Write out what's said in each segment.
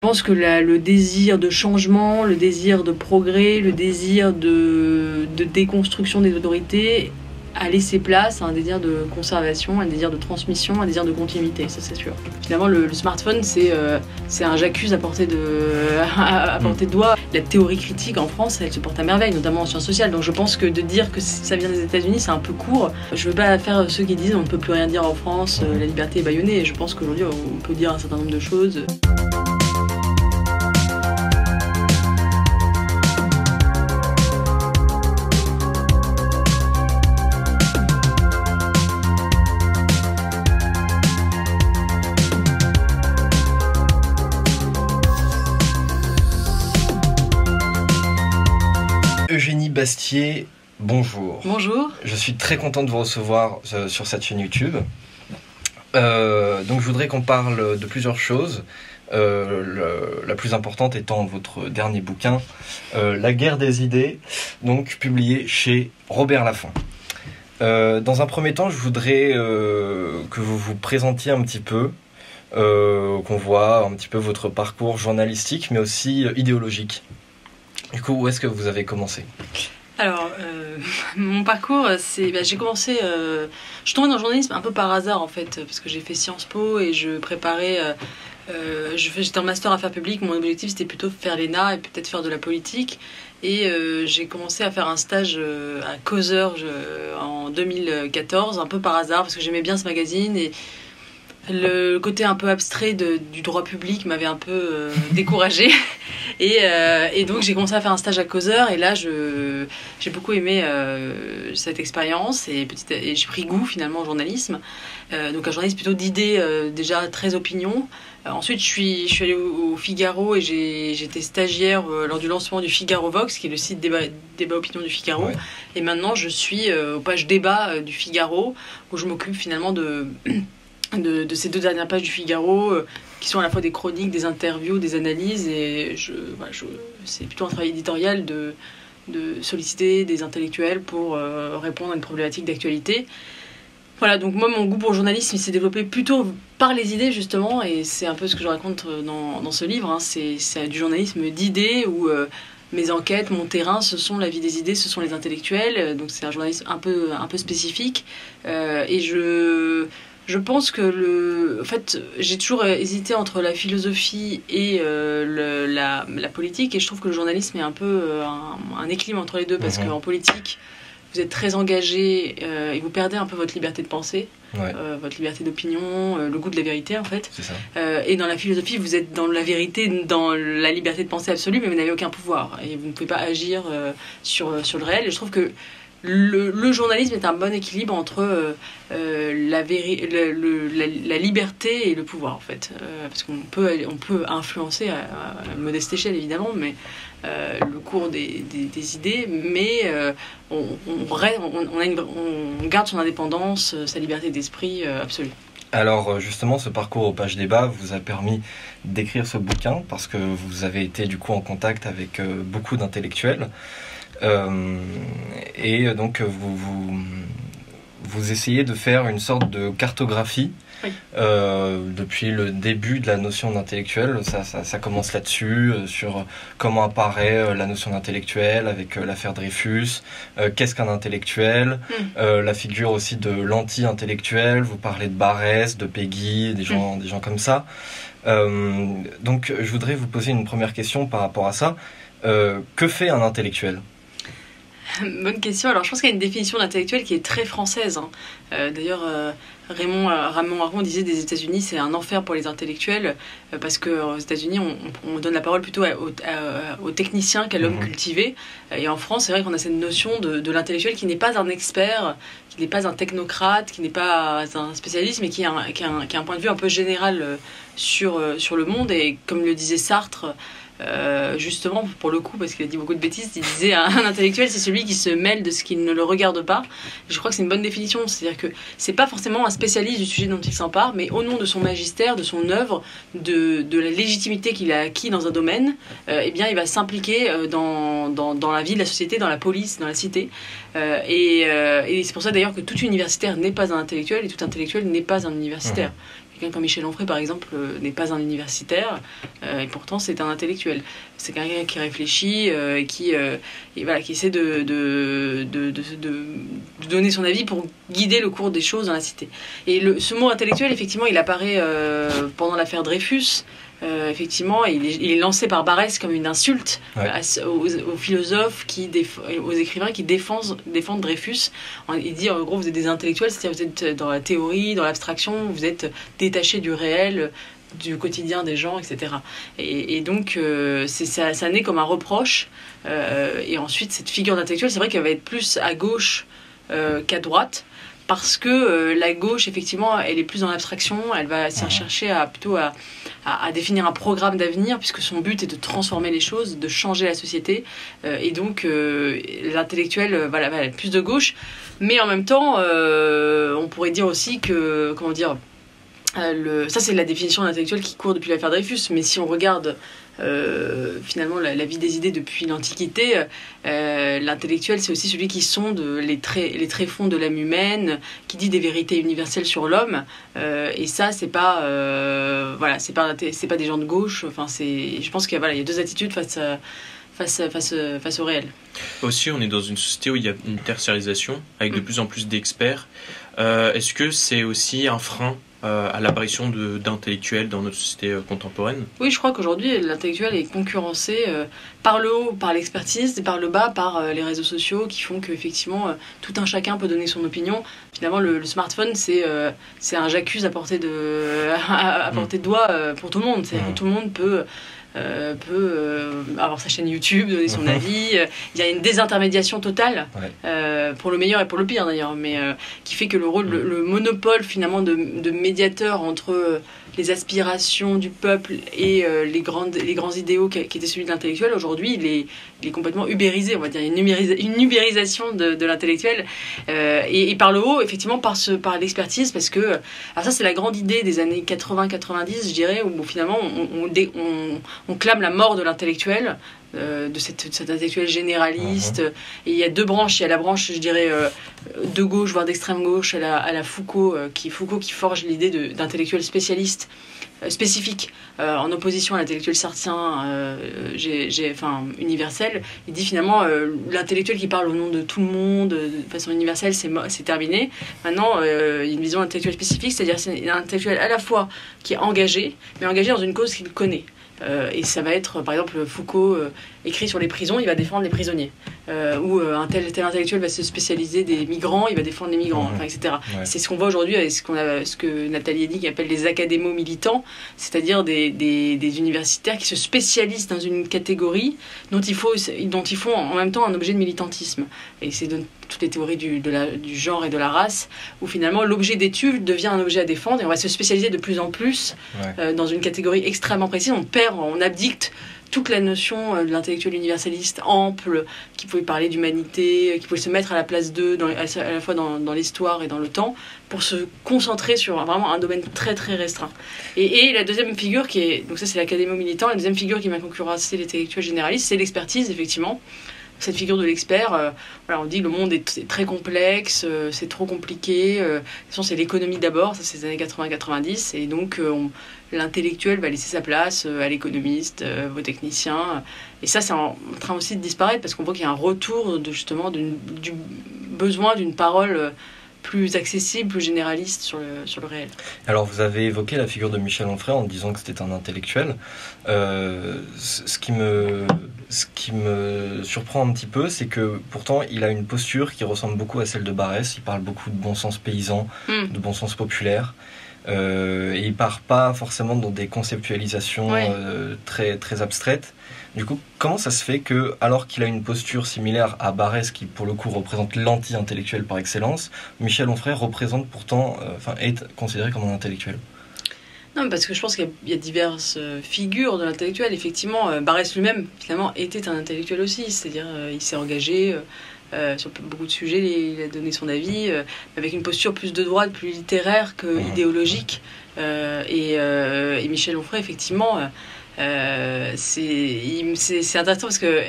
Je pense que le désir de changement, le désir de progrès, le désir de déconstruction des autorités a laissé place à un désir de conservation, un désir de transmission, un désir de continuité, ça c'est sûr. Finalement, le smartphone, c'est un j'accuse à portée de doigt. La théorie critique en France, elle se porte à merveille, notamment en sciences sociales. Donc je pense que de dire que ça vient des États-Unis, c'est un peu court. Je veux pas faire ceux qui disent on ne peut plus rien dire en France, la liberté est bâillonnée. Je pense qu'aujourd'hui, on peut dire un certain nombre de choses. Eugénie Bastier, bonjour. Bonjour. Je suis très content de vous recevoir sur cette chaîne YouTube. Donc je voudrais qu'on parle de plusieurs choses. La plus importante étant votre dernier bouquin, La guerre des idées, donc publié chez Robert Laffont. Dans un premier temps, je voudrais que vous vous présentiez un petit peu, qu'on voit un petit peu votre parcours journalistique, mais aussi idéologique. Du coup, où est-ce que vous avez commencé ? Alors, mon parcours, j'ai commencé... je suis tombée dans le journalisme un peu par hasard, en fait, parce que j'ai fait Sciences Po et je préparais... j'étais en master affaires publiques, mon objectif c'était plutôt faire l'ENA et peut-être faire de la politique. Et j'ai commencé à faire un stage à Causeur en 2014, un peu par hasard, parce que j'aimais bien ce magazine et le côté un peu abstrait du droit public m'avait un peu découragée. Et donc j'ai commencé à faire un stage à Causeur et là j'ai beaucoup aimé cette expérience et j'ai pris goût finalement au journalisme. Donc un journalisme plutôt d'idées, déjà très opinion. Ensuite je suis allée au Figaro et j'étais stagiaire lors du lancement du Figaro Vox, qui est le site débat opinion du Figaro. Ouais. Et maintenant je suis aux pages débat du Figaro, où je m'occupe finalement de ces 2 dernières pages du Figaro, qui sont à la fois des chroniques, des interviews, des analyses, et c'est plutôt un travail éditorial de solliciter des intellectuels pour répondre à une problématique d'actualité. Voilà, donc moi mon goût pour le journalisme il s'est développé plutôt par les idées justement, et c'est un peu ce que je raconte dans ce livre, hein. C'est du journalisme d'idées où mes enquêtes, mon terrain, ce sont la vie des idées, ce sont les intellectuels, donc c'est un journalisme un peu spécifique, et je pense que en fait, j'ai toujours hésité entre la philosophie et la politique, et je trouve que le journalisme est un peu un équilibre entre les deux, parce qu'en politique, vous êtes très engagé et vous perdez un peu votre liberté de penser, votre liberté d'opinion, le goût de la vérité en fait. C'est ça. Et dans la philosophie, vous êtes dans la vérité, dans la liberté de penser absolue, mais vous n'avez aucun pouvoir et vous ne pouvez pas agir sur le réel. Et je trouve que le journalisme est un bon équilibre entre la liberté et le pouvoir en fait, parce qu'on peut influencer à modeste échelle évidemment, mais le cours des idées, mais on garde son indépendance, sa liberté d'esprit absolue. Alors justement, ce parcours aux pages débat vous a permis d'écrire ce bouquin parce que vous avez été du coup en contact avec beaucoup d'intellectuels. Et donc vous essayez de faire une sorte de cartographie. Oui. Depuis le début de la notion d'intellectuel, ça commence là-dessus, sur comment apparaît la notion d'intellectuel avec l'affaire Dreyfus, qu'est-ce qu'un intellectuel, la figure aussi de l'anti-intellectuel, vous parlez de Barès, de Péguy, des gens comme ça. Donc je voudrais vous poser une première question par rapport à ça. Que fait un intellectuel ? Bonne question. Alors je pense qu'il y a une définition d'intellectuel qui est très française, hein. D'ailleurs Raymond Aron disait des États-Unis c'est un enfer pour les intellectuels, parce qu'aux États-Unis on donne la parole plutôt aux techniciens qu'à l'homme cultivé, et en France c'est vrai qu'on a cette notion de l'intellectuel qui n'est pas un expert, qui n'est pas un technocrate, qui n'est pas un spécialiste, mais qui a un point de vue un peu général sur le monde. Et comme le disait Sartre, justement pour le coup, parce qu'il a dit beaucoup de bêtises, il disait un intellectuel c'est celui qui se mêle de ce qui ne le regarde pas. Et je crois que c'est une bonne définition, c'est-à-dire que c'est pas forcément un spécialiste du sujet dont il s'empare, mais au nom de son magistère, de son œuvre, de la légitimité qu'il a acquis dans un domaine, eh bien il va s'impliquer dans la vie de la société, dans la police, dans la cité, et c'est pour ça d'ailleurs que tout universitaire n'est pas un intellectuel et tout intellectuel n'est pas un universitaire. Quelqu'un comme Michel Onfray, par exemple, n'est pas un universitaire, et pourtant c'est un intellectuel. C'est quelqu'un qui réfléchit, et voilà, qui essaie de donner son avis pour guider le cours des choses dans la cité. Et ce mot intellectuel, effectivement, il apparaît pendant l'affaire Dreyfus. Effectivement, il est lancé par Barrès comme une insulte aux philosophes, aux écrivains qui défendent Dreyfus. Il dit en gros, vous êtes des intellectuels, c'est-à-dire vous êtes dans la théorie, dans l'abstraction, vous êtes détachés du réel, du quotidien des gens, etc. Et donc, ça naît comme un reproche. Et ensuite, cette figure d'intellectuel, c'est vrai qu'elle va être plus à gauche qu'à droite. Parce que la gauche, effectivement, elle est plus dans l'abstraction, elle va chercher plutôt à définir un programme d'avenir, puisque son but est de transformer les choses, de changer la société. Et donc, l'intellectuel va être plus de gauche. Mais en même temps, on pourrait dire aussi que, comment dire, ça c'est la définition d'intellectuel qui court depuis l'affaire Dreyfus, mais si on regarde finalement la vie des idées depuis l'Antiquité, l'intellectuel c'est aussi celui qui sonde les tréfonds de l'âme humaine, qui dit des vérités universelles sur l'homme, et ça c'est pas des gens de gauche. Enfin, je pense qu'il y a deux attitudes face au réel. Aussi, on est dans une société où il y a une tertiarisation avec de plus en plus d'experts. Est-ce que c'est aussi un frein à l'apparition d'intellectuels dans notre société contemporaine? Oui, je crois qu'aujourd'hui, l'intellectuel est concurrencé par le haut, par l'expertise, et par le bas, par les réseaux sociaux qui font qu'effectivement, tout un chacun peut donner son opinion. Finalement, le smartphone, c'est un j'accuse à portée de doigt pour tout le monde. C'est-à-dire que tout le monde peut avoir sa chaîne YouTube, donner son avis. Il y a une désintermédiation totale, pour le meilleur et pour le pire d'ailleurs, mais qui fait que le monopole finalement de médiateur entre les aspirations du peuple et les grands idéaux qui étaient celui de l'intellectuel, aujourd'hui il est complètement ubérisé, on va dire, une ubérisation de l'intellectuel, et par le haut, effectivement, par l'expertise, parce que alors ça c'est la grande idée des années 80-90, je dirais, où finalement on clame la mort de l'intellectuel, de cet intellectuel généraliste. Et il y a deux branches. Il y a la branche, je dirais, de gauche, voire d'extrême gauche, à la Foucault qui forge l'idée d'intellectuel spécialiste, spécifique, en opposition à l'intellectuel sartien, universel. Il dit finalement, l'intellectuel qui parle au nom de tout le monde, de façon universelle, c'est terminé. Maintenant, il y a une vision intellectuelle spécifique, c'est-à-dire c'est un intellectuel à la fois qui est engagé, mais engagé dans une cause qu'il connaît. Et ça va être, par exemple, Foucault écrit sur les prisons, il va défendre les prisonniers. Ou un tel intellectuel va se spécialiser des migrants, il va défendre les migrants, etc. C'est ce qu'on voit aujourd'hui avec ce que Nathalie Hennig appelle les académos militants, c'est-à-dire des universitaires qui se spécialisent dans une catégorie dont ils font en même temps un objet de militantisme. Et c'est toutes les théories du genre et de la race, où finalement l'objet d'étude devient un objet à défendre, et on va se spécialiser de plus en plus dans une catégorie extrêmement précise. On abdicte toute la notion de l'intellectuel universaliste ample, qui pouvait parler d'humanité, qui pouvait se mettre à la place d'eux, à la fois dans l'histoire et dans le temps, pour se concentrer sur vraiment un domaine très très restreint. Et la deuxième figure donc ça c'est l'académie militant, la deuxième figure qui va concurrencer l'intellectuel généraliste, c'est l'expertise, effectivement. Cette figure de l'expert, on dit que le monde est très complexe, c'est trop compliqué. De toute façon, c'est l'économie d'abord, ça c'est les années 80-90, et donc l'intellectuel va laisser sa place à l'économiste, aux techniciens. Et ça, c'est en train aussi de disparaître, parce qu'on voit qu'il y a un retour du besoin d'une parole plus accessible, plus généraliste sur le réel. Alors vous avez évoqué la figure de Michel Onfray en disant que c'était un intellectuel. Ce qui me surprend un petit peu, c'est que pourtant il a une posture qui ressemble beaucoup à celle de Barrès. Il parle beaucoup de bon sens paysan, de bon sens populaire. Et il part pas forcément dans des conceptualisations très, très abstraites. Du coup, comment ça se fait que, alors qu'il a une posture similaire à Barrès, qui pour le coup représente l'anti-intellectuel par excellence, Michel Onfray représente pourtant, est considéré comme un intellectuel? Non, parce que je pense qu'il y a diverses figures de l'intellectuel. Effectivement, Barrès lui-même, finalement, était un intellectuel aussi. C'est-à-dire, il s'est engagé sur beaucoup de sujets, il a donné son avis, avec une posture plus de droite, plus littéraire que idéologique. Et Michel Onfray, effectivement, c'est intéressant parce que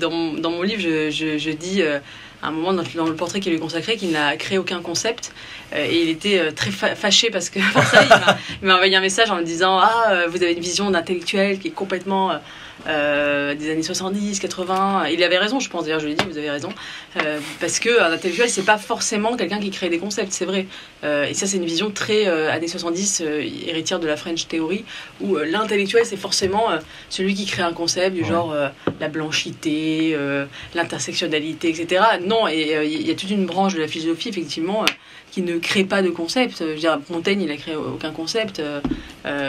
dans mon livre, je dis à un moment dans le portrait qui lui est consacré qu'il n'a créé aucun concept. Et il était très fâché parce que pour ça, il m'a envoyé un message en me disant vous avez une vision d'intellectuel qui est complètement des années 70, 80. Il avait raison, je pense, d'ailleurs je lui ai dit vous avez raison, parce qu'un intellectuel c'est pas forcément quelqu'un qui crée des concepts, c'est vrai, et ça c'est une vision très années 70, héritière de la French Theory, où l'intellectuel c'est forcément celui qui crée un concept du genre la blanchité, l'intersectionnalité, etc. Non, et il y a toute une branche de la philosophie effectivement qui ne crée pas de concept. Je veux dire, Montaigne, il n'a créé aucun concept.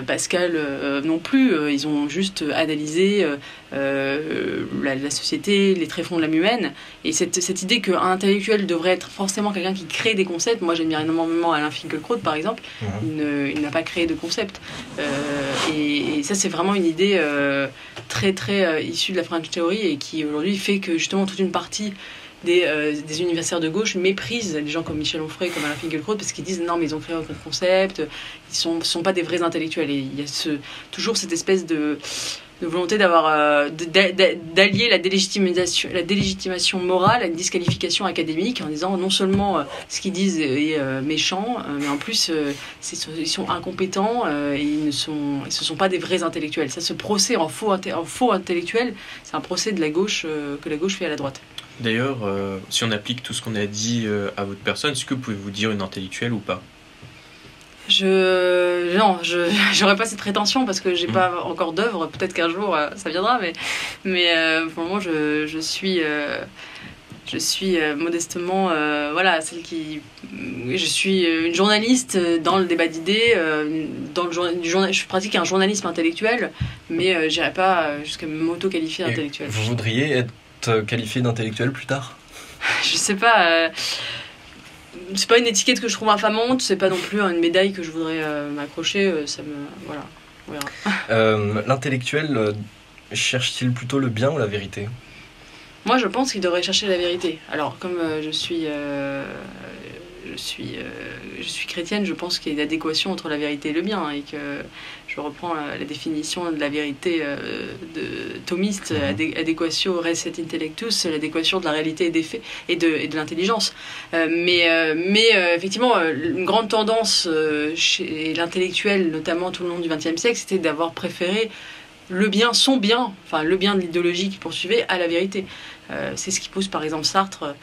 Pascal non plus. Ils ont juste analysé la société, les tréfonds de l'âme humaine. Et cette idée qu'un intellectuel devrait être forcément quelqu'un qui crée des concepts, moi j'admire énormément Alain Finkielkraut par exemple, il n'a pas créé de concept. Et ça c'est vraiment une idée très très issue de la French Theory et qui aujourd'hui fait que justement toute une partie des universitaires de gauche méprisent les gens comme Michel Onfray, comme Alain Finkielkraut, parce qu'ils disent non mais ils ont créé aucun concept, ils sont pas des vrais intellectuels. Et il y a toujours cette espèce de volonté d'avoir d'allier la délégitimation morale à une disqualification académique en disant non seulement ce qu'ils disent est méchant, mais en plus ils sont incompétents et ce sont pas des vrais intellectuels. Ça, ce procès en faux intellectuel, c'est un procès de la gauche que la gauche fait à la droite. D'ailleurs, si on applique tout ce qu'on a dit à votre personne, est-ce que vous pouvez vous dire une intellectuelle ou pas? Non, j'aurais pas cette prétention parce que j'ai pas encore d'œuvre. Peut-être qu'un jour ça viendra, mais pour le moment je suis modestement voilà celle qui. Je suis une journaliste dans le débat d'idées, je pratique un journalisme intellectuel, mais j'irai pas jusqu'à m'auto-qualifier d'intellectuel. Vous voudriez être qualifié d'intellectuel plus tard? Je sais pas. C'est pas une étiquette que je trouve infamante, c'est pas non plus une médaille que je voudrais m'accrocher. Voilà, on verra. L'intellectuel cherche-t-il plutôt le bien ou la vérité? Moi, je pense qu'il devrait chercher la vérité. Alors, comme je suis chrétienne, je pense qu'il y a une adéquation entre la vérité et le bien, et que je reprends la définition de la vérité de thomiste, adéquatio res et intellectus, l'adéquation de la réalité et des faits et de l'intelligence. Mais effectivement, une grande tendance chez l'intellectuel, notamment tout le long du XXe siècle, c'était d'avoir préféré le bien, enfin le bien de l'idéologie qu'il poursuivait à la vérité. C'est ce qui pousse par exemple Sartre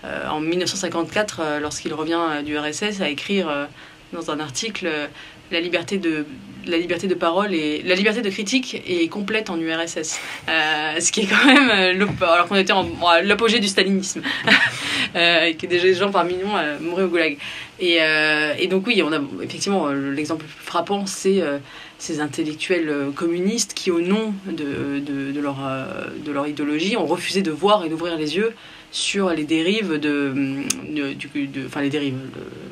en 1954, lorsqu'il revient du RSS, à écrire dans un article la liberté de parole et la liberté de critique est complète en URSS. Ce qui est quand même alors qu'on était à l'apogée du stalinisme et que des gens par millions mouraient au goulag. Et donc oui, on a effectivement l'exemple le plus frappant, c'est ces intellectuels communistes qui, au nom de leur idéologie, ont refusé de voir et d'ouvrir les yeux sur les dérives enfin les dérives,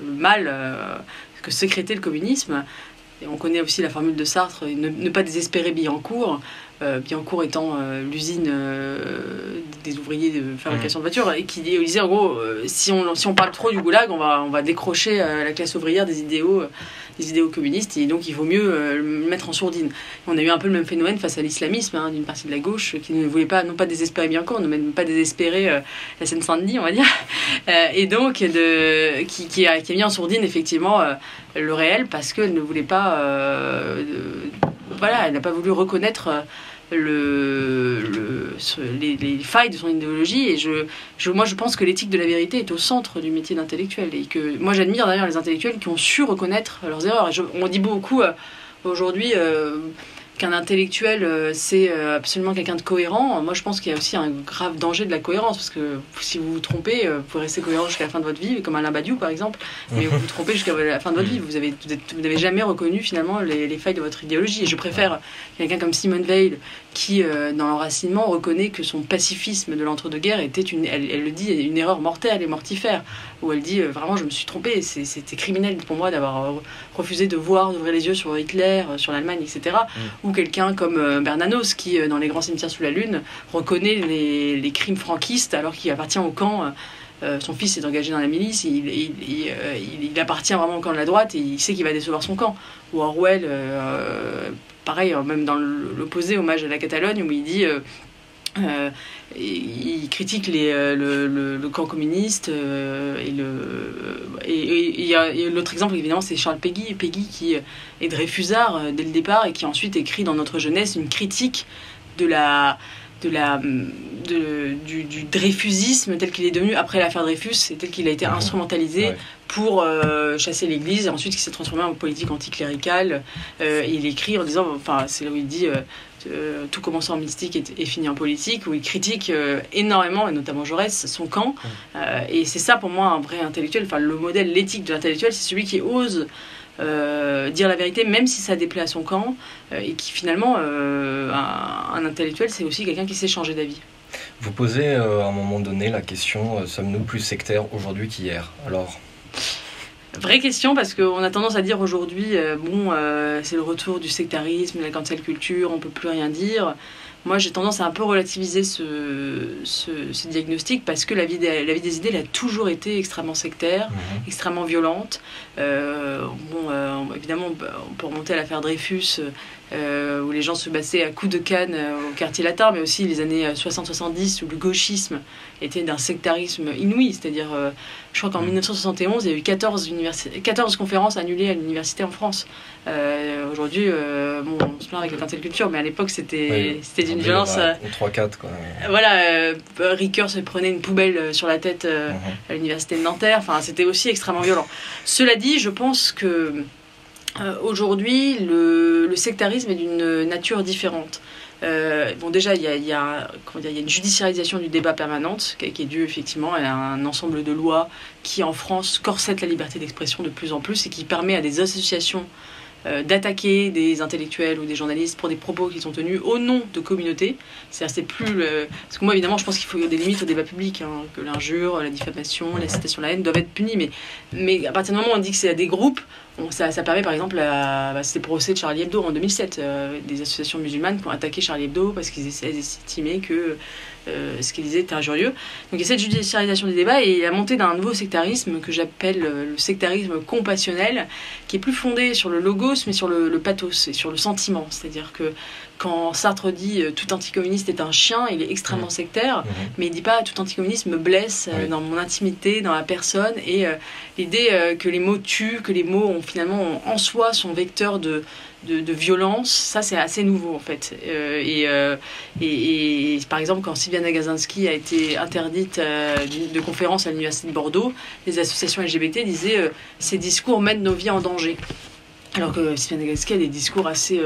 le mal que sécrétait le communisme. Et on connaît aussi la formule de Sartre, ne pas désespérer Billancourt, Billancourt étant l'usine des ouvriers de fabrication de voitures, et qui disait en gros, si on parle trop du goulag, on va décrocher la classe ouvrière des idéaux communistes, et donc il vaut mieux le mettre en sourdine. On a eu un peu le même phénomène face à l'islamisme d'une partie de la gauche qui ne voulait pas, non pas désespérer Billancourt, ne même pas désespérer la Seine-Saint-Denis, on va dire, et donc qui a mis en sourdine effectivement le réel parce qu'elle ne voulait pas elle n'a pas voulu reconnaître les failles de son idéologie. Et moi je pense que l'éthique de la vérité est au centre du métier d'intellectuel, et que moi j'admire d'ailleurs les intellectuels qui ont su reconnaître leurs erreurs. Et on dit beaucoup aujourd'hui qu'un intellectuel c'est absolument quelqu'un de cohérent. Moi je pense qu'il y a aussi un grave danger de la cohérence, parce que si vous vous trompez, vous pouvez rester cohérent jusqu'à la fin de votre vie, comme Alain Badiou par exemple, mais vous vous trompez jusqu'à la fin de votre vie, vous n'avez jamais reconnu finalement les failles de votre idéologie. Et je préfère quelqu'un comme Simone Veil qui dans l'enracinement reconnaît que son pacifisme de l'entre-deux-guerres était elle le dit, une erreur mortelle et mortifère, où elle dit vraiment je me suis trompée, c'était criminel pour moi d'avoir refusé d'ouvrir les yeux sur Hitler, sur l'Allemagne, etc. Ou quelqu'un comme Bernanos qui dans Les Grands Cimetières sous la Lune reconnaît les crimes franquistes alors qu'il appartient au camp. Son fils est engagé dans la milice, il appartient vraiment au camp de la droite et il sait qu'il va décevoir son camp. Ou Orwell, pareil, même dans l'opposé, Hommage à la Catalogne, où il dit Il critique le camp communiste et l'autre exemple évidemment c'est Charles Péguy qui est dreyfusard dès le départ et qui ensuite écrit dans Notre jeunesse une critique du dreyfusisme tel qu'il est devenu après l'affaire Dreyfus et tel qu'il a été instrumentalisé pour chasser l'Église et ensuite qui s'est transformé en politique anticléricale. Il écrit en disant, enfin c'est là où il dit tout commence en mystique et finit en politique, où il critique énormément, et notamment Jaurès, son camp. Et c'est ça pour moi un vrai intellectuel, enfin le modèle, l'éthique de l'intellectuel, c'est celui qui ose dire la vérité même si ça déplaît à son camp et qui finalement un intellectuel c'est aussi quelqu'un qui sait changer d'avis. Vous posez à un moment donné la question sommes-nous plus sectaires aujourd'hui qu'hier? Alors vraie question parce qu'on a tendance à dire aujourd'hui c'est le retour du sectarisme, de la cancel culture, on peut plus rien dire. Moi, j'ai tendance à un peu relativiser ce diagnostic parce que la vie des idées, elle a toujours été extrêmement sectaire, extrêmement violente. Évidemment, on peut remonter à l'affaire Dreyfus, où les gens se battaient à coups de canne au quartier latin, mais aussi les années 60-70, où le gauchisme était d'un sectarisme inouï. C'est-à-dire, je crois qu'en 1971, il y a eu 14 conférences annulées à l'université en France. Aujourd'hui, on se plaint avec la cancel culture, mais à l'époque, c'était d'une violence... 3-4, quoi. Voilà, Ricoeur se prenait une poubelle sur la tête à l'université de Nanterre. Enfin, c'était aussi extrêmement violent. Cela dit, je pense que aujourd'hui, le sectarisme est d'une nature différente. Déjà, il y a une judiciarisation du débat permanente qui est due effectivement à un ensemble de lois qui, en France, corsettent la liberté d'expression de plus en plus et qui permet à des associations d'attaquer des intellectuels ou des journalistes pour des propos qu'ils ont tenus au nom de communautés. C'est plus parce que moi évidemment je pense qu'il faut des limites au débat public, que l'injure, la diffamation, la citation, la haine doivent être punies, mais à partir du moment où on dit que c'est à des groupes, ça permet par exemple c'était le procès de Charlie Hebdo en 2007, des associations musulmanes qui ont attaqué Charlie Hebdo parce qu'ils estimaient que ce qu'ils disaient était injurieux. Donc il y a cette judiciarisation du débat et la montée d'un nouveau sectarisme que j'appelle le sectarisme compassionnel, qui est plus fondé sur le logos mais sur le pathos et sur le sentiment. C'est-à-dire que quand Sartre dit tout anticommuniste est un chien, il est extrêmement sectaire, mais il dit pas tout anticommuniste me blesse dans mon intimité, dans la personne, et l'idée que les mots tuent, que les mots finalement en soi sont vecteurs de violence, ça c'est assez nouveau en fait. Et par exemple, quand Sylviane Agacinski a été interdite de conférence à l'université de Bordeaux, les associations LGBT disaient ces discours mettent nos vies en danger. Alors que Sylviane Agacinski a des discours assez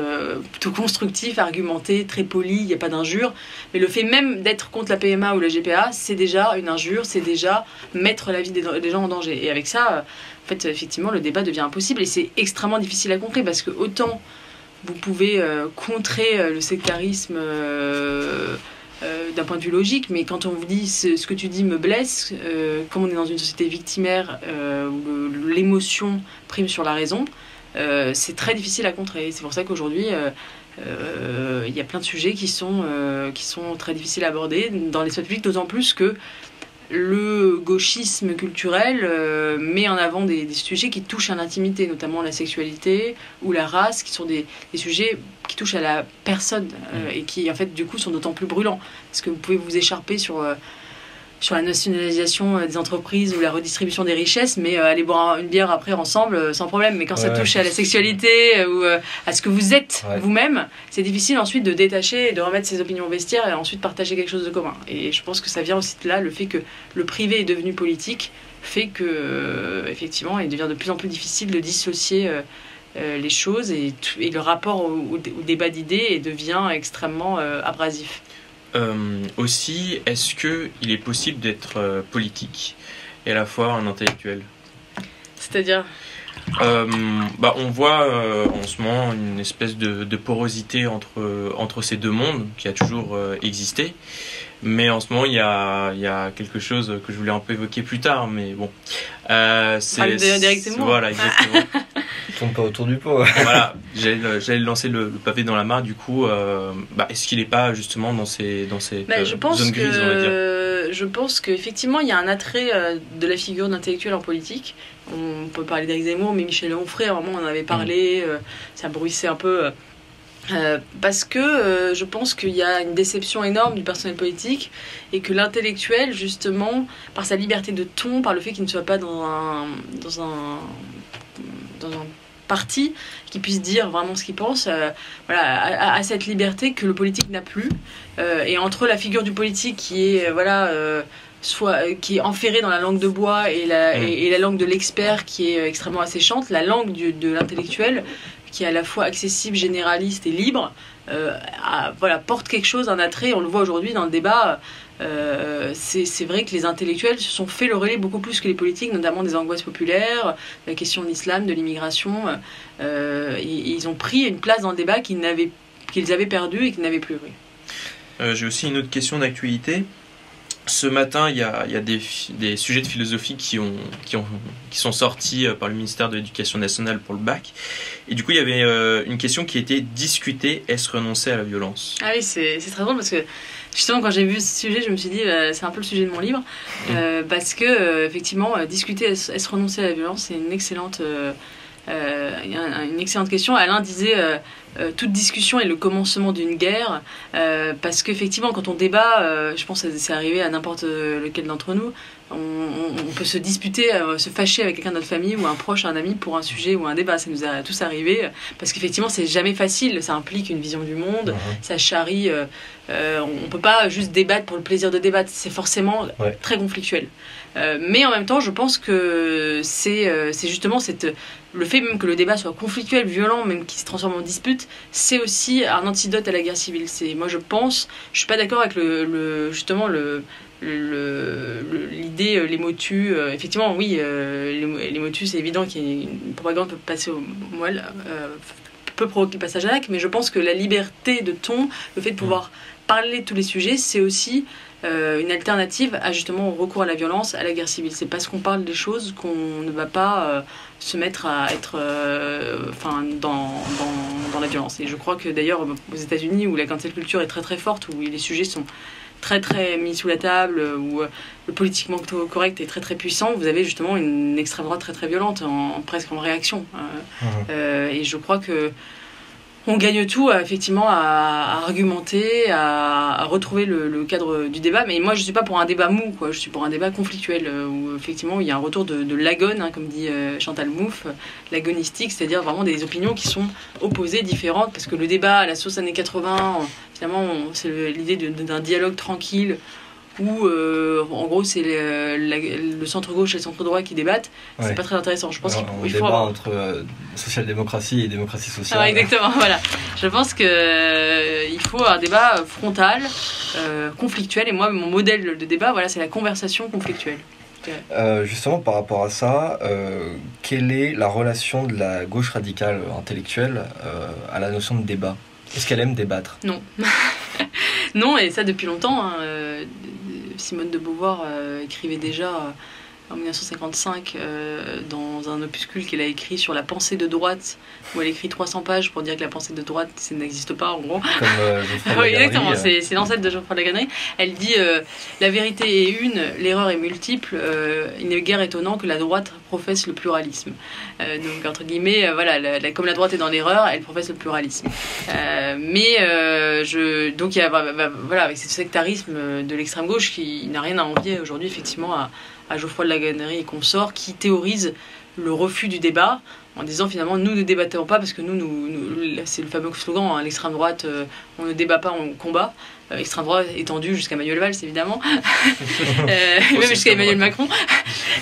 plutôt constructifs, argumentés, très polis, il n'y a pas d'injure. Mais le fait même d'être contre la PMA ou la GPA, c'est déjà une injure, c'est déjà mettre la vie des gens en danger. Et avec ça, en fait, effectivement, le débat devient impossible et c'est extrêmement difficile à contrer parce que autant vous pouvez contrer le sectarisme d'un point de vue logique, mais quand on vous dit ce que tu dis me blesse, comme on est dans une société victimaire où l'émotion prime sur la raison, c'est très difficile à contrer. C'est pour ça qu'aujourd'hui, il y a plein de sujets qui sont très difficiles à aborder dans l'espace public, d'autant plus que le gauchisme culturel met en avant des sujets qui touchent à l'intimité, notamment la sexualité ou la race, qui sont des sujets qui touchent à la personne et qui, en fait, du coup, sont d'autant plus brûlants. Parce que vous pouvez vous écharper sur la nationalisation des entreprises ou la redistribution des richesses, mais aller boire une bière après ensemble sans problème. Mais quand ça touche à la sexualité ou à ce que vous êtes vous-même, c'est difficile ensuite de détacher et de remettre ses opinions au vestiaire et ensuite partager quelque chose de commun. Et je pense que ça vient aussi de là, le fait que le privé est devenu politique fait que effectivement il devient de plus en plus difficile de dissocier les choses et le rapport au débat d'idées devient extrêmement abrasif. Aussi, est-ce qu'il est possible d'être politique et à la fois un intellectuel? C'est-à-dire on voit en ce moment une espèce de porosité entre ces deux mondes qui a toujours existé. Mais en ce moment, il y a quelque chose que je voulais un peu évoquer plus tard, mais bon. C'est d'Éric Zemmour. Voilà, exactement. Tourne pas autour du pot. Voilà, j'allais lancer le pavé dans la mare. Du coup, est-ce qu'il n'est pas justement dans ces zones grises, on va dire? Je pense qu'effectivement, il y a un attrait de la figure d'intellectuel en politique. On peut parler d'Éric Zemmour, mais Michel Onfray, à un moment, on en avait parlé. Ça bruissait un peu Parce que je pense qu'il y a une déception énorme du personnel politique et que l'intellectuel, justement, par sa liberté de ton, par le fait qu'il ne soit pas dans un parti, qui puisse dire vraiment ce qu'il pense, voilà, à cette liberté que le politique n'a plus. Et entre la figure du politique qui est qui est enferrée dans la langue de bois et la langue de l'expert qui est extrêmement asséchante, la langue de l'intellectuel qui est à la fois accessible, généraliste et libre, voilà, porte quelque chose, un attrait. On le voit aujourd'hui dans le débat. C'est vrai que les intellectuels se sont fait le relais beaucoup plus que les politiques, notamment des angoisses populaires, la question de l'islam, de l'immigration. Ils ont pris une place dans le débat qu'ils avaient perdu et qu'ils n'avaient plus. Oui. J'ai aussi une autre question d'actualité. Ce matin, il y a des sujets de philosophie qui sont sortis par le ministère de l'Éducation nationale pour le bac. Et du coup, il y avait une question qui était discutée, est-ce renoncer à la violence ? Ah oui, c'est très drôle parce que justement, quand j'ai vu ce sujet, je me suis dit, c'est un peu le sujet de mon livre. Parce que, effectivement, discuter, est-ce renoncer à la violence, c'est une excellente question. Alain disait toute discussion est le commencement d'une guerre, parce qu'effectivement quand on débat, je pense que c'est arrivé à n'importe lequel d'entre nous, on peut se disputer, se fâcher avec quelqu'un de notre famille ou un proche, un ami pour un sujet ou un débat. Ça nous a tous arrivé, parce qu'effectivement c'est jamais facile, ça implique une vision du monde, ça charrie, on peut pas juste débattre pour le plaisir de débattre, c'est forcément très conflictuel. Mais en même temps, je pense que c'est justement le fait même que le débat soit conflictuel, violent, même qui se transforme en dispute, c'est aussi un antidote à la guerre civile. Moi, je suis pas d'accord avec justement l'idée, les mots tuent. Effectivement, oui, les mots tuent, c'est évident qu'une propagande peut passer au moelle, peut provoquer le passage à l'acte, mais je pense que la liberté de ton, le fait de pouvoir parler de tous les sujets, c'est aussi une alternative à justement au recours à la violence, à la guerre civile. C'est parce qu'on parle des choses qu'on ne va pas se mettre à être dans la violence. Et je crois que d'ailleurs aux États-Unis, où la cancel culture est très très forte, où les sujets sont très très mis sous la table, où le politiquement correct est très très puissant, vous avez justement une extrême droite très très violente, presque en réaction. Et je crois que on gagne tout effectivement à argumenter, à retrouver le cadre du débat. Mais moi, je ne suis pas pour un débat mou, quoi. Je suis pour un débat conflictuel, où effectivement il y a un retour de l'agone, comme dit Chantal Mouffe, l'agonistique, c'est-à-dire vraiment des opinions qui sont opposées, différentes, parce que le débat à la sauce années 80, finalement, c'est l'idée d'un dialogue tranquille, où en gros c'est le centre-gauche et le centre-droit qui débattent. C'est pas très intéressant. Je pense qu'il faut avoir entre social-démocratie et démocratie sociale. Exactement, voilà. Je pense qu'il faut un débat frontal, conflictuel, et moi mon modèle de débat, voilà, c'est la conversation conflictuelle. Justement par rapport à ça, quelle est la relation de la gauche radicale intellectuelle à la notion de débat ? Est-ce qu'elle aime débattre ? Non. Non, et ça depuis longtemps. Simone de Beauvoir écrivait déjà en 1955 dans un opuscule qu'elle a écrit sur la pensée de droite, où elle écrit 300 pages pour dire que la pensée de droite, ça n'existe pas en gros. Comme Geoffroy oui, exactement, c'est l'ancêtre de Geoffroy de la Gannerie. Elle dit la vérité est une, l'erreur est multiple, il n'est guère étonnant que la droite professe le pluralisme. Donc entre guillemets, voilà, comme la droite est dans l'erreur, elle professe le pluralisme. Donc il y a voilà, avec ce sectarisme de l'extrême gauche qui n'a rien à envier aujourd'hui effectivement à Geoffroy de la Gannerie et consorts, qui théorise le refus du débat en disant finalement nous ne débattons pas parce que nous c'est le fameux slogan, l'extrême droite, on ne débat pas, on combat. Extrême droite étendu jusqu'à Manuel Valls évidemment, même jusqu'à Emmanuel Macron.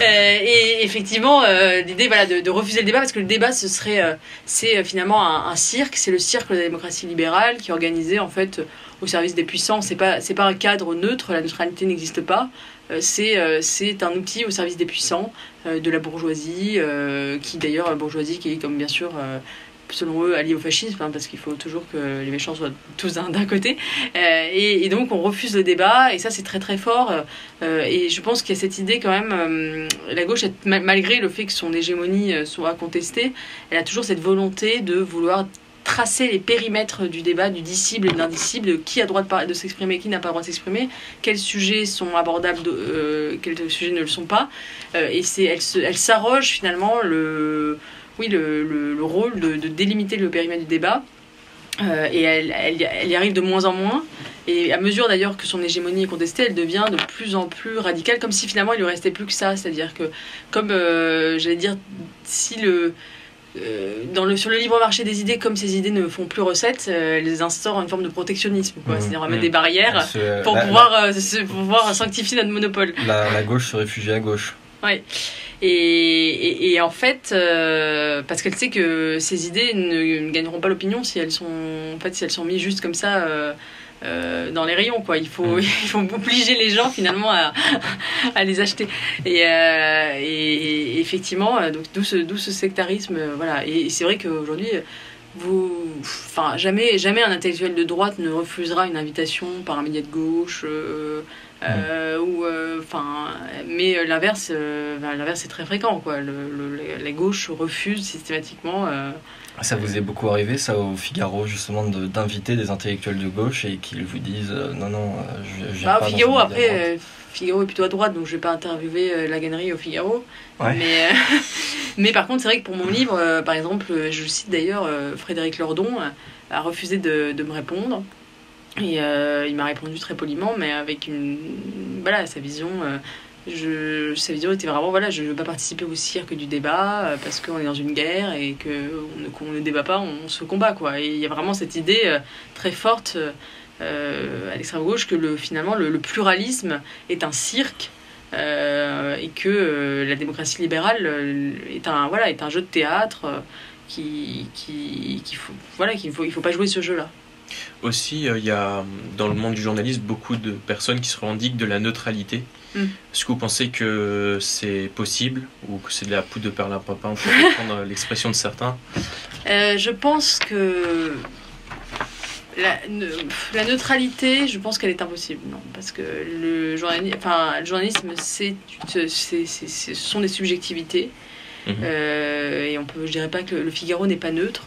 Et effectivement l'idée de refuser le débat, parce que le débat c'est finalement un cirque, c'est le cirque de la démocratie libérale qui est organisé en fait au service des puissants. C'est pas un cadre neutre, la neutralité n'existe pas. C'est un outil au service des puissants, de la bourgeoisie, qui d'ailleurs la bourgeoisie qui est comme bien sûr selon eux alliés au fascisme, parce qu'il faut toujours que les méchants soient tous d'un côté, et donc on refuse le débat, et ça c'est très très fort, et je pense qu'il y a cette idée quand même, la gauche, malgré le fait que son hégémonie soit contestée, elle a toujours cette volonté de vouloir tracer les périmètres du débat, du disciple et de l'indicible, de qui a le droit de s'exprimer, qui n'a pas le droit de s'exprimer, quels sujets sont abordables, quels sujets ne le sont pas, et elle s'arroge finalement le rôle de délimiter le périmètre du débat. Et elle y arrive de moins en moins. Et à mesure d'ailleurs que son hégémonie est contestée, elle devient de plus en plus radicale, comme si finalement il lui restait plus que ça. C'est-à-dire que, comme j'allais dire, si sur le libre marché des idées, comme ces idées ne font plus recette, elles instaurent une forme de protectionnisme. C'est-à-dire on va mettre des barrières pour pouvoir sanctifier notre monopole. La gauche se réfugie à gauche. Ouais. Et en fait, parce qu'elle sait que ces idées ne gagneront pas l'opinion si elles sont mises juste comme ça dans les rayons, quoi. Il faut obliger les gens finalement à les acheter. Et effectivement, donc d'où ce sectarisme, voilà. Et c'est vrai qu'aujourd'hui, jamais un intellectuel de droite ne refusera une invitation par un média de gauche. Mais l'inverse est très fréquent, quoi. La gauche refuse systématiquement. Ça vous est beaucoup arrivé, ça, au Figaro, justement, d'inviter des intellectuels de gauche et qu'ils vous disent non, je viens pas. Figaro, après, Figaro est plutôt à droite, donc je vais pas interviewer la Gannerie au Figaro. Ouais. Mais par contre, c'est vrai que pour mon livre, par exemple, je cite d'ailleurs Frédéric Lordon a refusé de me répondre. Et il m'a répondu très poliment, mais avec sa vision. Sa vision était vraiment, je ne veux pas participer au cirque du débat parce qu'on est dans une guerre et qu'on ne débat pas, on se combat, quoi. Et il y a vraiment cette idée très forte à l'extrême gauche que finalement le pluralisme est un cirque et que la démocratie libérale est un jeu de théâtre qu'il faut pas jouer ce jeu-là. Aussi, il y a dans le monde du journalisme beaucoup de personnes qui se revendiquent de la neutralité. Est-ce que vous pensez que c'est possible ou que c'est de la poudre de perlimpinpin pour reprendre l'expression de certains? Je pense que la neutralité, je pense qu'elle est impossible, non, parce que le journalisme, ce sont des subjectivités. Et je dirais pas que le Figaro n'est pas neutre,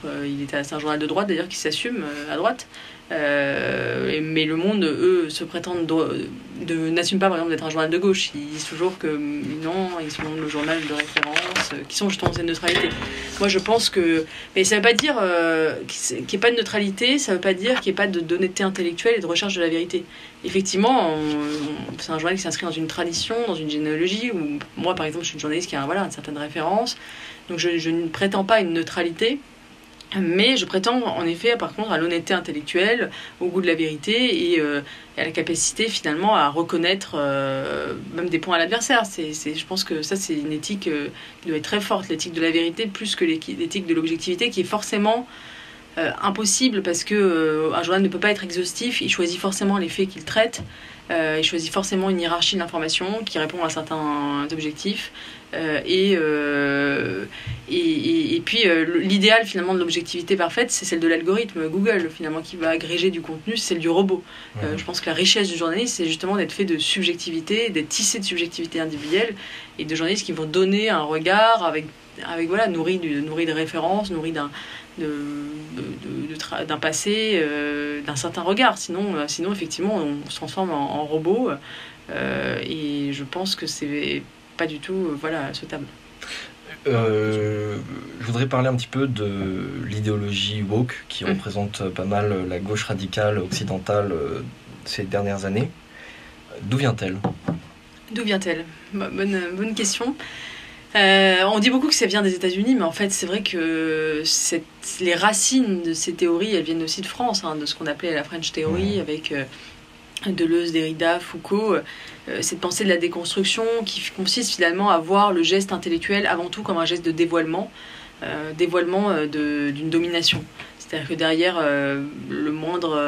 c'est un journal de droite d'ailleurs qui s'assume à droite, mais Le Monde, eux, se prétendent n'assument pas par exemple d'être un journal de gauche. Ils disent toujours que non, ils sont le journal de référence, qui sont justement cette neutralité. Moi je pense que, mais ça veut pas dire qu'il n'y ait pas de neutralité, ça veut pas dire qu'il n'y ait pas d'honnêteté intellectuelle et de recherche de la vérité. Effectivement, c'est un journal qui s'inscrit dans une tradition, dans une généalogie, où moi par exemple je suis une journaliste qui a une certaine référence, donc je ne prétends pas à une neutralité. Mais je prétends en effet par contre à l'honnêteté intellectuelle, au goût de la vérité et à la capacité finalement à reconnaître même des points à l'adversaire. Je pense que ça c'est une éthique qui doit être très forte, l'éthique de la vérité plus que l'éthique de l'objectivité, qui est forcément impossible parce que un journal ne peut pas être exhaustif, il choisit forcément les faits qu'il traite, il choisit forcément une hiérarchie de l'information qui répond à certains objectifs. Et puis l'idéal finalement de l'objectivité parfaite, c'est celle de l'algorithme Google finalement qui va agréger du contenu, c'est celle du robot. Je pense que la richesse du journalisme, c'est justement d'être fait de subjectivité, d'être tissé de subjectivité individuelle et de journalistes qui vont donner un regard avec nourri de références, nourri d'un passé, d'un certain regard. Sinon effectivement on se transforme en robot et je pense que c'est pas du tout souhaitable. Je voudrais parler un petit peu de l'idéologie woke qui représente pas mal la gauche radicale occidentale ces dernières années. D'où vient-elle? Bonne question. On dit beaucoup que ça vient des États-Unis, mais en fait c'est vrai que les racines de ces théories, elles viennent aussi de France, de ce qu'on appelait la French Theory, avec Deleuze, Derrida, Foucault, cette pensée de la déconstruction qui consiste finalement à voir le geste intellectuel avant tout comme un geste de dévoilement d'une domination. C'est-à-dire que derrière le moindre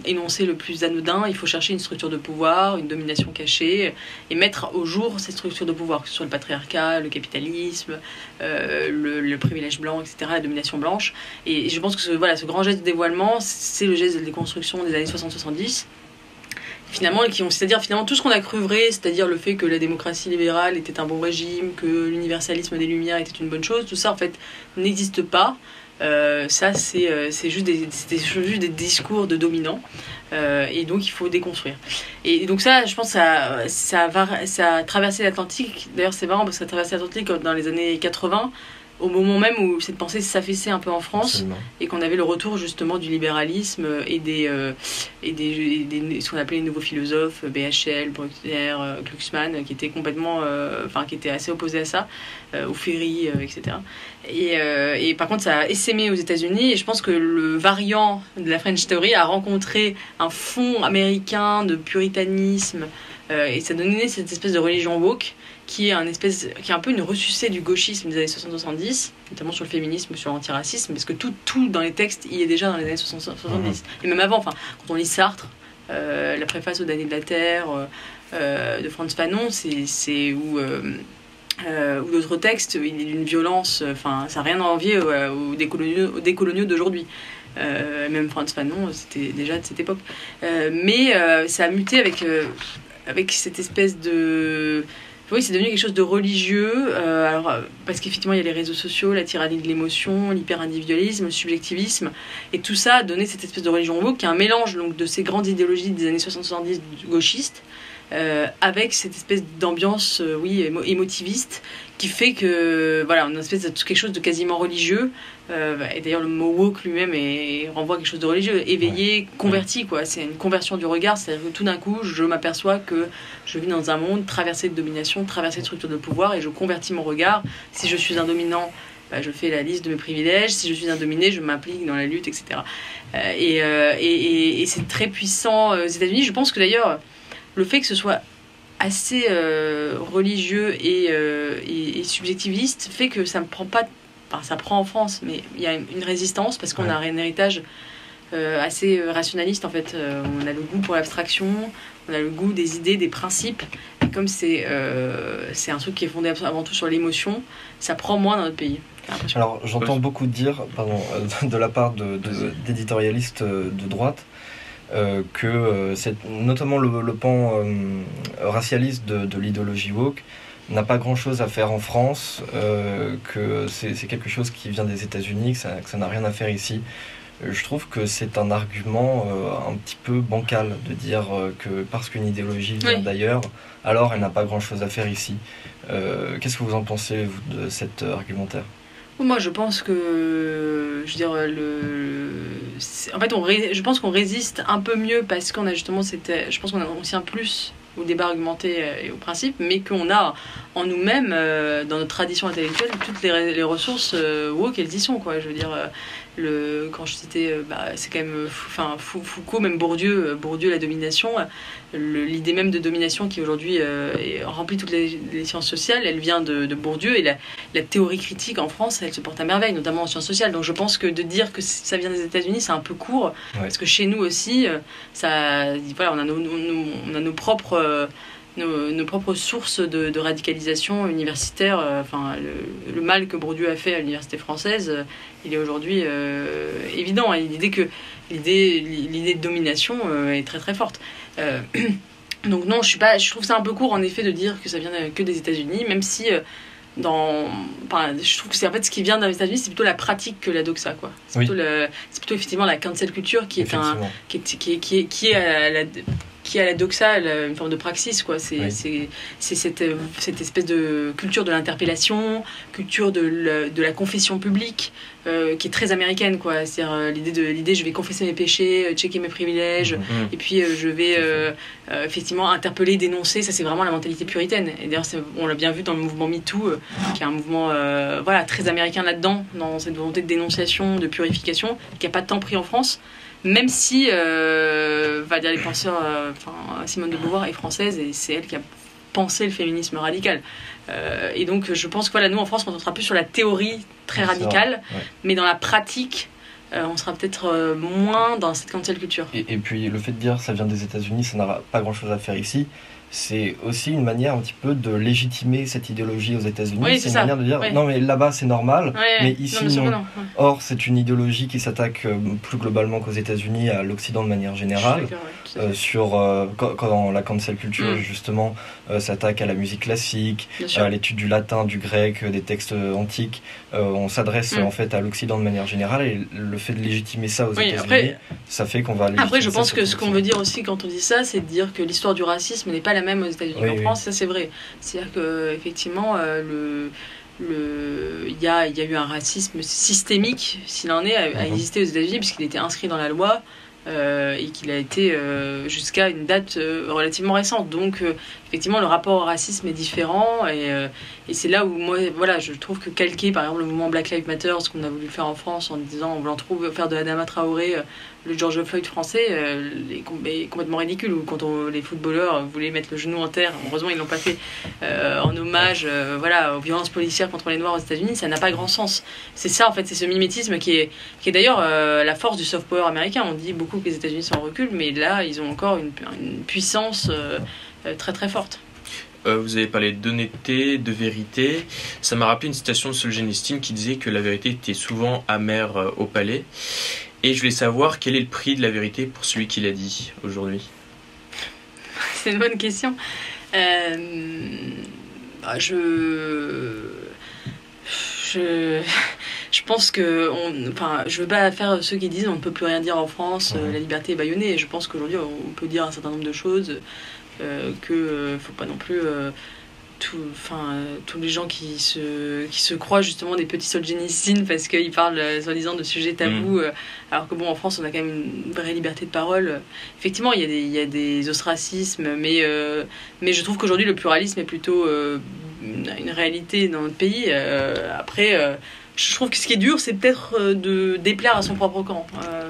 énoncé le plus anodin, il faut chercher une structure de pouvoir, une domination cachée, et mettre au jour ces structures de pouvoir, que ce soit le patriarcat, le capitalisme, le privilège blanc, etc., la domination blanche. Et je pense que ce grand geste de dévoilement, c'est le geste de déconstruction des années 60-70. C'est-à-dire finalement tout ce qu'on a cru vrai, c'est-à-dire le fait que la démocratie libérale était un bon régime, que l'universalisme des Lumières était une bonne chose, tout ça en fait n'existe pas. Ça c'est juste des discours de dominants et donc il faut déconstruire. Et donc ça, je pense, ça a traversé l'Atlantique. D'ailleurs c'est marrant parce que ça a traversé l'Atlantique dans les années 80. au moment même où cette pensée s'affaissait un peu en France. Absolument. Et qu'on avait le retour justement du libéralisme et ce qu'on appelait les nouveaux philosophes, BHL, Bruckner, Glucksmann, qui étaient complètement, qui étaient assez opposés à ça, ou Ferry, etc. Et par contre, ça a essaimé aux États-Unis, et je pense que le variant de la French Theory a rencontré un fond américain de puritanisme, et ça donnait cette espèce de religion woke qui est un peu une ressucée du gauchisme des années 60-70, notamment sur le féminisme, sur l'antiracisme, parce que tout dans les textes y est déjà dans les années 60-70. Et même avant, quand on lit Sartre, la préface aux damnés de la Terre de Frantz Fanon, ou d'autres textes, il est d'une violence, ça n'a rien à envier aux décoloniaux d'aujourd'hui. Même Frantz Fanon, c'était déjà de cette époque. Mais ça a muté avec cette espèce de... Oui, c'est devenu quelque chose de religieux, parce qu'effectivement, il y a les réseaux sociaux, la tyrannie de l'émotion, l'hyper-individualisme, le subjectivisme, et tout ça a donné cette espèce de religion woke, qui est un mélange donc, de ces grandes idéologies des années 60-70 gauchistes, avec cette espèce d'ambiance émotiviste, qui fait que, voilà, on a une espèce de quelque chose de quasiment religieux, et d'ailleurs le mot woke lui-même renvoie à quelque chose de religieux, éveillé, converti, quoi. C'est une conversion du regard, c'est-à-dire que tout d'un coup, je m'aperçois que je vis dans un monde traversé de domination, traversé de structures de pouvoir, et je convertis mon regard. Si je suis un dominant, je fais la liste de mes privilèges. Si je suis un dominé, je m'implique dans la lutte, etc. Et c'est très puissant aux États-Unis. Je pense que d'ailleurs, le fait que ce soit assez religieux et subjectiviste fait que ça ne prend pas... Enfin, ça prend en France, mais il y a une résistance parce qu'on a un héritage assez rationaliste, en fait. On a le goût pour l'abstraction, on a le goût des idées, des principes. Et comme c'est un truc qui est fondé avant tout sur l'émotion, ça prend moins dans notre pays. Alors, j'entends beaucoup dire, de la part d'éditorialistes de droite, que c'est notamment le pan racialiste de l'idéologie woke n'a pas grand chose à faire en France, que c'est quelque chose qui vient des États-Unis, que ça n'a rien à faire ici. Je trouve que c'est un argument un petit peu bancal de dire que parce qu'une idéologie vient d'ailleurs, alors elle n'a pas grand chose à faire ici. Qu'est-ce que vous en pensez, vous, de cet argumentaire ? Moi, je pense que, je pense qu'on résiste un peu mieux parce qu'on a justement je pense qu'on tient plus au débat argumenté et au principe, mais qu'on a en nous-mêmes, dans notre tradition intellectuelle, toutes les ressources woke, elles y sont, quoi. Je veux dire, quand je citais, c'est quand même Foucault, même Bourdieu, la domination, l'idée même de domination qui aujourd'hui remplit toutes les sciences sociales, elle vient de Bourdieu, et la théorie critique en France, elle se porte à merveille, notamment en sciences sociales. Donc je pense que de dire que ça vient des États-Unis, c'est un peu court, parce que chez nous aussi, on a nos propres sources de radicalisation universitaire. Le mal que Bourdieu a fait à l'université française, il est aujourd'hui évident. Et l'idée de domination est très très forte. Donc non, je trouve ça un peu court en effet de dire que ça vient que des États-Unis, même si je trouve que c'est en fait ce qui vient des États-Unis, c'est plutôt la pratique que la doxa, quoi. C'est plutôt effectivement la cancel culture qui est à la doxa une forme de praxis, quoi. C'est cette espèce de culture de l'interpellation, culture de la confession publique, qui est très américaine, quoi. C'est-à-dire l'idée je vais confesser mes péchés, checker mes privilèges, et puis je vais effectivement interpeller, dénoncer. Ça, c'est vraiment la mentalité puritaine. Et d'ailleurs, on l'a bien vu dans le mouvement MeToo, qui est un mouvement très américain là-dedans, dans cette volonté de dénonciation, de purification, qui n'a pas tant pris en France. Même si, les penseurs, Simone de Beauvoir est française, et c'est elle qui a pensé le féminisme radical. Et donc, je pense que nous, en France, on sera plus sur la théorie très radicale, mais dans la pratique, on sera peut-être moins dans cette cancel culture. Et puis, le fait de dire ça vient des États-Unis, ça n'a pas grand-chose à faire ici. C'est aussi une manière un petit peu de légitimer cette idéologie aux États-Unis. Oui, c'est une manière de dire non, mais là-bas c'est normal, mais ici non. Or, c'est une idéologie qui s'attaque plus globalement qu'aux États-Unis, à l'Occident de manière générale. Quand la cancel culture justement s'attaque à la musique classique, à l'étude du latin, du grec, des textes antiques, on s'adresse en fait à l'Occident de manière générale, et le fait de légitimer ça aux États-Unis, ça fait qu'on va légitimer. Après, je pense que ce qu'on veut dire aussi quand on dit ça, c'est de dire que l'histoire du racisme n'est pas la même aux États-Unis qu'en France. Ça, c'est vrai. C'est-à-dire que effectivement, il y a eu un racisme systémique, s'il en est, a existé aux États-Unis, puisqu'il était inscrit dans la loi. Et qu'il a été jusqu'à une date relativement récente. Donc, effectivement, le rapport au racisme est différent. Et c'est là où, moi, voilà, je trouve que calquer, par exemple, le mouvement Black Lives Matter, ce qu'on a voulu faire en France en disant, en voulant faire de Adama Traoré le George Floyd français, est complètement ridicule. Ou quand les footballeurs voulaient mettre le genou en terre, heureusement, ils ne l'ont pas fait en hommage voilà, aux violences policières contre les Noirs aux États-Unis, ça n'a pas grand sens. C'est ça, en fait, c'est ce mimétisme qui est d'ailleurs la force du soft power américain. On dit beaucoup que les États-Unis sont en recul, mais là, ils ont encore une puissance très très forte. Vous avez parlé d'honnêteté, de vérité. Ça m'a rappelé une citation de Solzhenitsyn qui disait que la vérité était souvent amère au palais. Et je voulais savoir quel est le prix de la vérité pour celui qui l'a dit aujourd'hui. C'est une bonne question. Je pense que je veux pas faire ceux qui disent on ne peut plus rien dire en France, la liberté est bâillonnée. Je pense qu'aujourd'hui on peut dire un certain nombre de choses, faut pas non plus tous les gens qui se croient justement des petits Solzhenitsyn parce qu'ils parlent soi-disant de sujets tabous, alors que bon, en France on a quand même une vraie liberté de parole. Effectivement il y a des ostracismes, mais je trouve qu'aujourd'hui le pluralisme est plutôt une réalité dans notre pays. Après je trouve que ce qui est dur c'est peut-être de déplaire à son propre camp.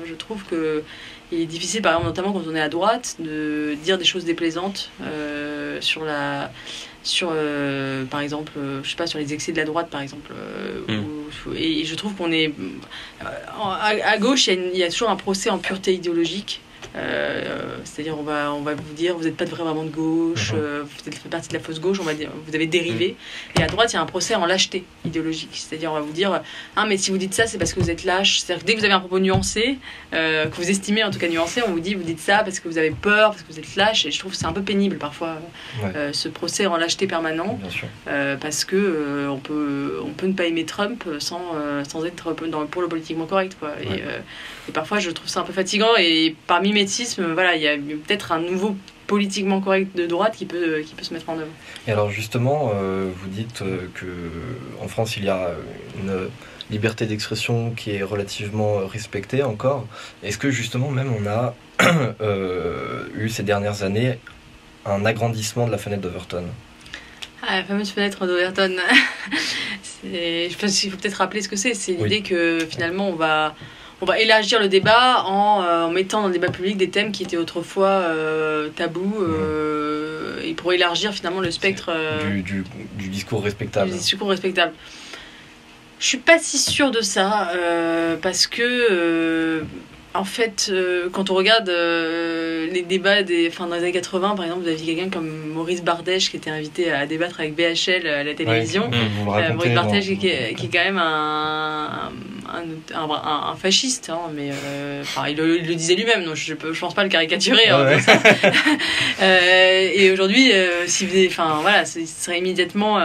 Je trouve que il est difficile, par exemple, notamment quand on est à droite, de dire des choses déplaisantes par exemple, je sais pas, sur les excès de la droite, par exemple. Et je trouve qu'on est... à gauche, il y a toujours un procès en pureté idéologique. C'est-à-dire on va vous dire vous n'êtes pas vraiment de gauche, vous faites partie de la fausse gauche, on va dire vous avez dérivé. Et à droite il y a un procès en lâcheté idéologique, c'est-à-dire on va vous dire mais si vous dites ça c'est parce que vous êtes lâche. C'est-à-dire que dès que vous avez un propos nuancé, que vous estimez en tout cas nuancé, on vous dites ça parce que vous avez peur, parce que vous êtes lâche. Et je trouve que c'est un peu pénible parfois ce procès en lâcheté permanent. Bien sûr. Parce que on peut ne pas aimer Trump sans être pour le politiquement correct, quoi. Et parfois je trouve ça un peu fatigant, et par mimétisme, voilà, il y a peut-être un nouveau politiquement correct de droite qui peut se mettre en œuvre. Et alors justement, vous dites que en France il y a une liberté d'expression qui est relativement respectée encore. Est-ce que justement même on a eu ces dernières années un agrandissement de la fenêtre d'Overton ? La fameuse fenêtre d'Overton. Je pense qu'il faut peut-être rappeler ce que c'est. C'est l'idée que finalement on va élargir le débat en mettant dans le débat public des thèmes qui étaient autrefois tabous, et pour élargir finalement le spectre du discours respectable. Du discours respectable. Je suis pas si sûre de ça, parce que en fait, quand on regarde les débats dans les années 80, par exemple, vous aviez quelqu'un comme Maurice Bardèche qui était invité à débattre avec BHL à la télévision. Maurice Bardèche qui est quand même un fasciste, mais il le disait lui-même, donc je pense pas le caricaturer. Et aujourd'hui, ce serait immédiatement.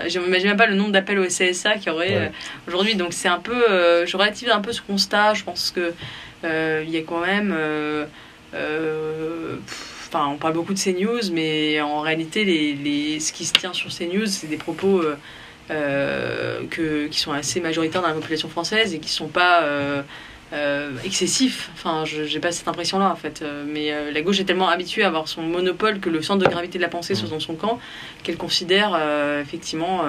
Je m'imagine même pas le nombre d'appels au SCSA qu'il y aurait aujourd'hui. Donc c'est un peu, je relativise un peu ce constat. Je pense que il y a quand même on parle beaucoup de CNews, mais en réalité ce qui se tient sur CNews c'est des propos qui sont assez majoritaires dans la population française et qui sont pas excessifs. J'ai pas cette impression là en fait, mais la gauche est tellement habituée à avoir son monopole que le centre de gravité de la pensée soit dans son camp, qu'elle considère effectivement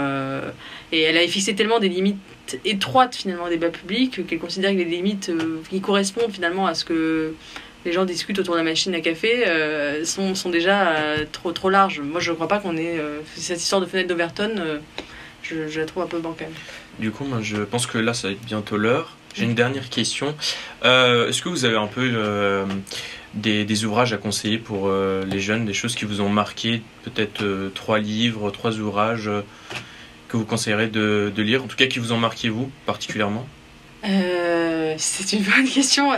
et elle a fixé tellement des limites étroites finalement au débat public qu'elle considère que les limites qui correspondent finalement à ce que les gens discutent autour de la machine à café sont déjà trop larges. Moi je ne crois pas qu'on ait cette histoire de fenêtre d'Overton, je la trouve un peu bancale. Du coup moi je pense que là ça va être bientôt l'heure. J'ai une dernière question. Est-ce que vous avez un peu des ouvrages à conseiller pour les jeunes, des choses qui vous ont marqué, peut-être 3 livres, 3 ouvrages que vous conseillerez de lire, en tout cas qui vous ont marqué vous particulièrement? C'est une bonne question.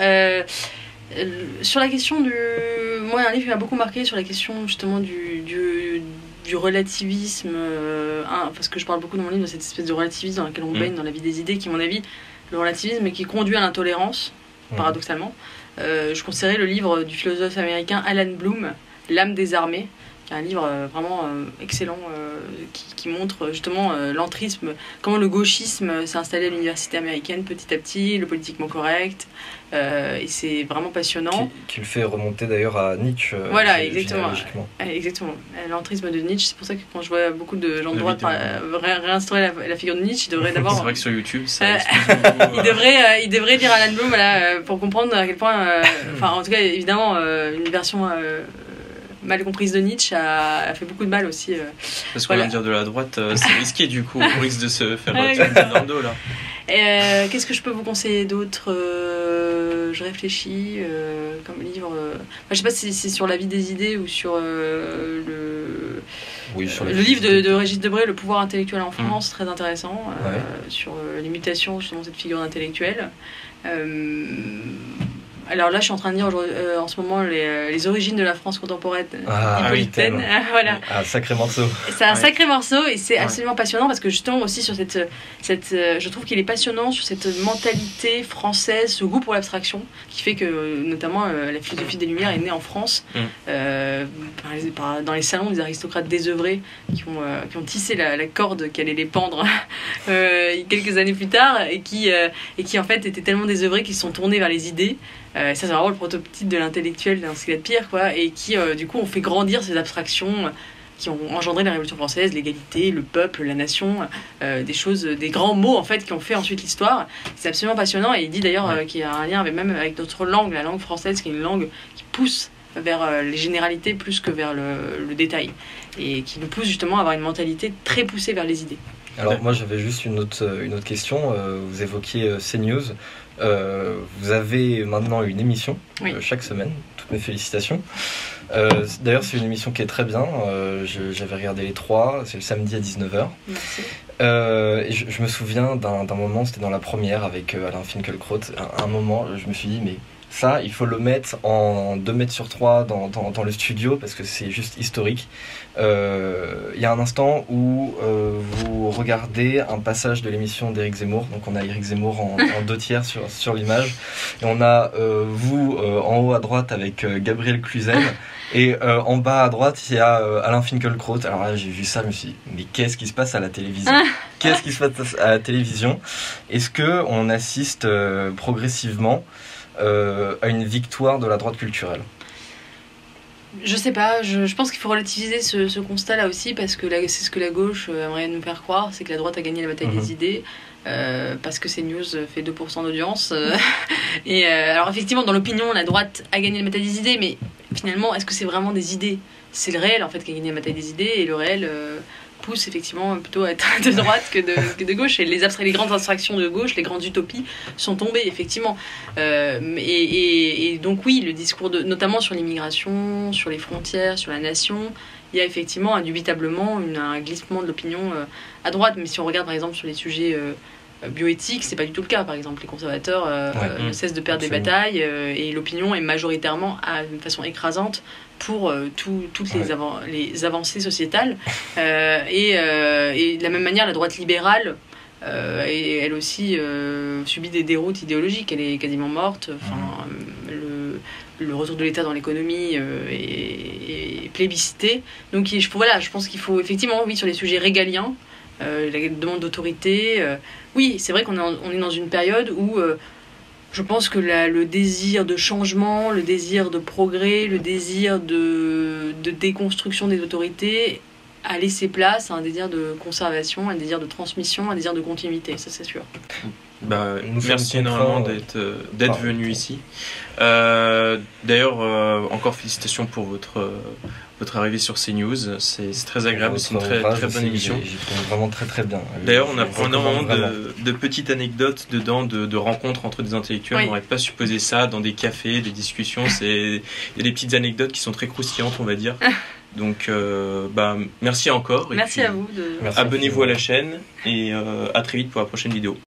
Sur la question moi, un livre qui m'a beaucoup marqué sur la question justement du relativisme, parce que je parle beaucoup dans mon livre de cette espèce de relativisme dans laquelle on baigne dans la vie des idées, qui, à mon avis, le relativisme qui conduit à l'intolérance, paradoxalement. Je conseillerais le livre du philosophe américain Alan Bloom, L'âme des armées, qui est un livre vraiment excellent qui montre justement l'entrisme, comment le gauchisme s'est installé à l'université américaine petit à petit, le politiquement correct, et c'est vraiment passionnant. Qui le fait remonter d'ailleurs à Nietzsche. Voilà, exactement. Exactement. L'entrisme de Nietzsche, c'est pour ça que quand je vois beaucoup de gens de droite réinstaurer la figure de Nietzsche, ils devraient d'abord... C'est vrai que sur YouTube, ça ils devraient lire Alan Bloom pour comprendre à quel point... Enfin, en tout cas, évidemment, une version... mal comprise de Nietzsche a fait beaucoup de mal aussi. Parce qu'on vient de dire de la droite, c'est risqué du coup, on risque de se faire tirer dans le dos là. Qu'est-ce que je peux vous conseiller d'autre Je réfléchis comme livre. Je sais pas si c'est sur la vie des idées ou sur le livre de Régis Debray, Le pouvoir intellectuel en France, très intéressant, sur les mutations justement de cette figure d'intellectuel. Alors là, je suis en train de lire en ce moment les origines de la France contemporaine hippolytaine. Voilà. Un sacré morceau. C'est un sacré morceau et c'est absolument passionnant parce que justement aussi sur je trouve qu'il est passionnant sur cette mentalité française, ce goût pour l'abstraction qui fait que notamment la philosophie des Lumières est née en France dans les salons des aristocrates désœuvrés qui ont tissé la corde qui allait les pendre quelques années plus tard et qui en fait étaient tellement désœuvrés qu'ils se sont tournés vers les idées. Ça c'est vraiment le prototype de l'intellectuel dans ce qu'il y a de pire quoi, et qui du coup ont fait grandir ces abstractions qui ont engendré la Révolution française, l'égalité, le peuple, la nation, des grands mots en fait qui ont fait ensuite l'histoire. C'est absolument passionnant et il dit d'ailleurs qu'il y a un lien même avec notre langue, la langue française qui est une langue qui pousse vers les généralités plus que vers le détail et qui nous pousse justement à avoir une mentalité très poussée vers les idées. Alors moi j'avais juste une autre question, vous évoquiez CNews. Vous avez maintenant une émission chaque semaine, toutes mes félicitations. D'ailleurs c'est une émission qui est très bien, j'avais regardé les 3, c'est le samedi à 19h. Merci. Et je me souviens d'un moment, c'était dans la première avec Alain Finkielkraut, un moment je me suis dit mais ça il faut le mettre en 2 mètres sur 3 dans le studio parce que c'est juste historique. Il y a un instant où vous regardez un passage de l'émission d'Éric Zemmour, donc on a Éric Zemmour en 2/3 sur l'image et on a vous en haut à droite avec Gabriel Cluzel et en bas à droite il y a Alain Finkielkraut. Alors là j'ai vu ça, je me suis dit mais qu'est-ce qui se passe à la télévision? Qu'est-ce qui se passe à la télévision? Est-ce qu'on assiste progressivement à une victoire de la droite culturelle? Je sais pas, je pense qu'il faut relativiser ce constat-là aussi parce que c'est ce que la gauche aimerait nous faire croire, c'est que la droite a gagné la bataille des idées parce que CNews fait 2% d'audience. Alors effectivement, dans l'opinion, la droite a gagné la bataille des idées, mais finalement, est-ce que c'est vraiment des idées? C'est le réel en fait qui a gagné la bataille des idées et le réel pousse effectivement plutôt à être de droite que de gauche et les grandes abstractions de gauche, les grandes utopies sont tombées effectivement et donc oui, le discours notamment sur l'immigration, sur les frontières, sur la nation, il y a effectivement indubitablement un glissement de l'opinion à droite, mais si on regarde par exemple sur les sujets bioéthique, c'est pas du tout le cas. Par exemple, les conservateurs ne cessent de perdre des batailes et l'opinion est majoritairement, de façon écrasante, pour toutes les avancées sociétales. Et de la même manière, la droite libérale, elle aussi subit des déroutes idéologiques. Elle est quasiment morte. Enfin, le retour de l'État dans l'économie est plébiscité. Donc voilà, je pense qu'il faut effectivement, oui, sur les sujets régaliens, la demande d'autorité. Oui, c'est vrai qu'on est dans une période où je pense que le désir de changement, le désir de progrès, le désir de déconstruction des autorités a laissé place à un désir de conservation, un désir de transmission, un désir de continuité, ça c'est sûr. Merci énormément d'être venu ici. D'ailleurs, encore félicitations pour votre arrivée sur CNews. C'est très agréable, c'est une très bonne émission. J'y trouve vraiment très bien. D'ailleurs, on apprend énormément de petites anecdotes dedans, de rencontres entre des intellectuels. On n'aurait pas supposé ça dans des cafés, des discussions. Il y a des petites anecdotes qui sont très croustillantes, on va dire. Donc, merci encore. Merci à vous. Abonnez-vous à la chaîne et à très vite pour la prochaine vidéo.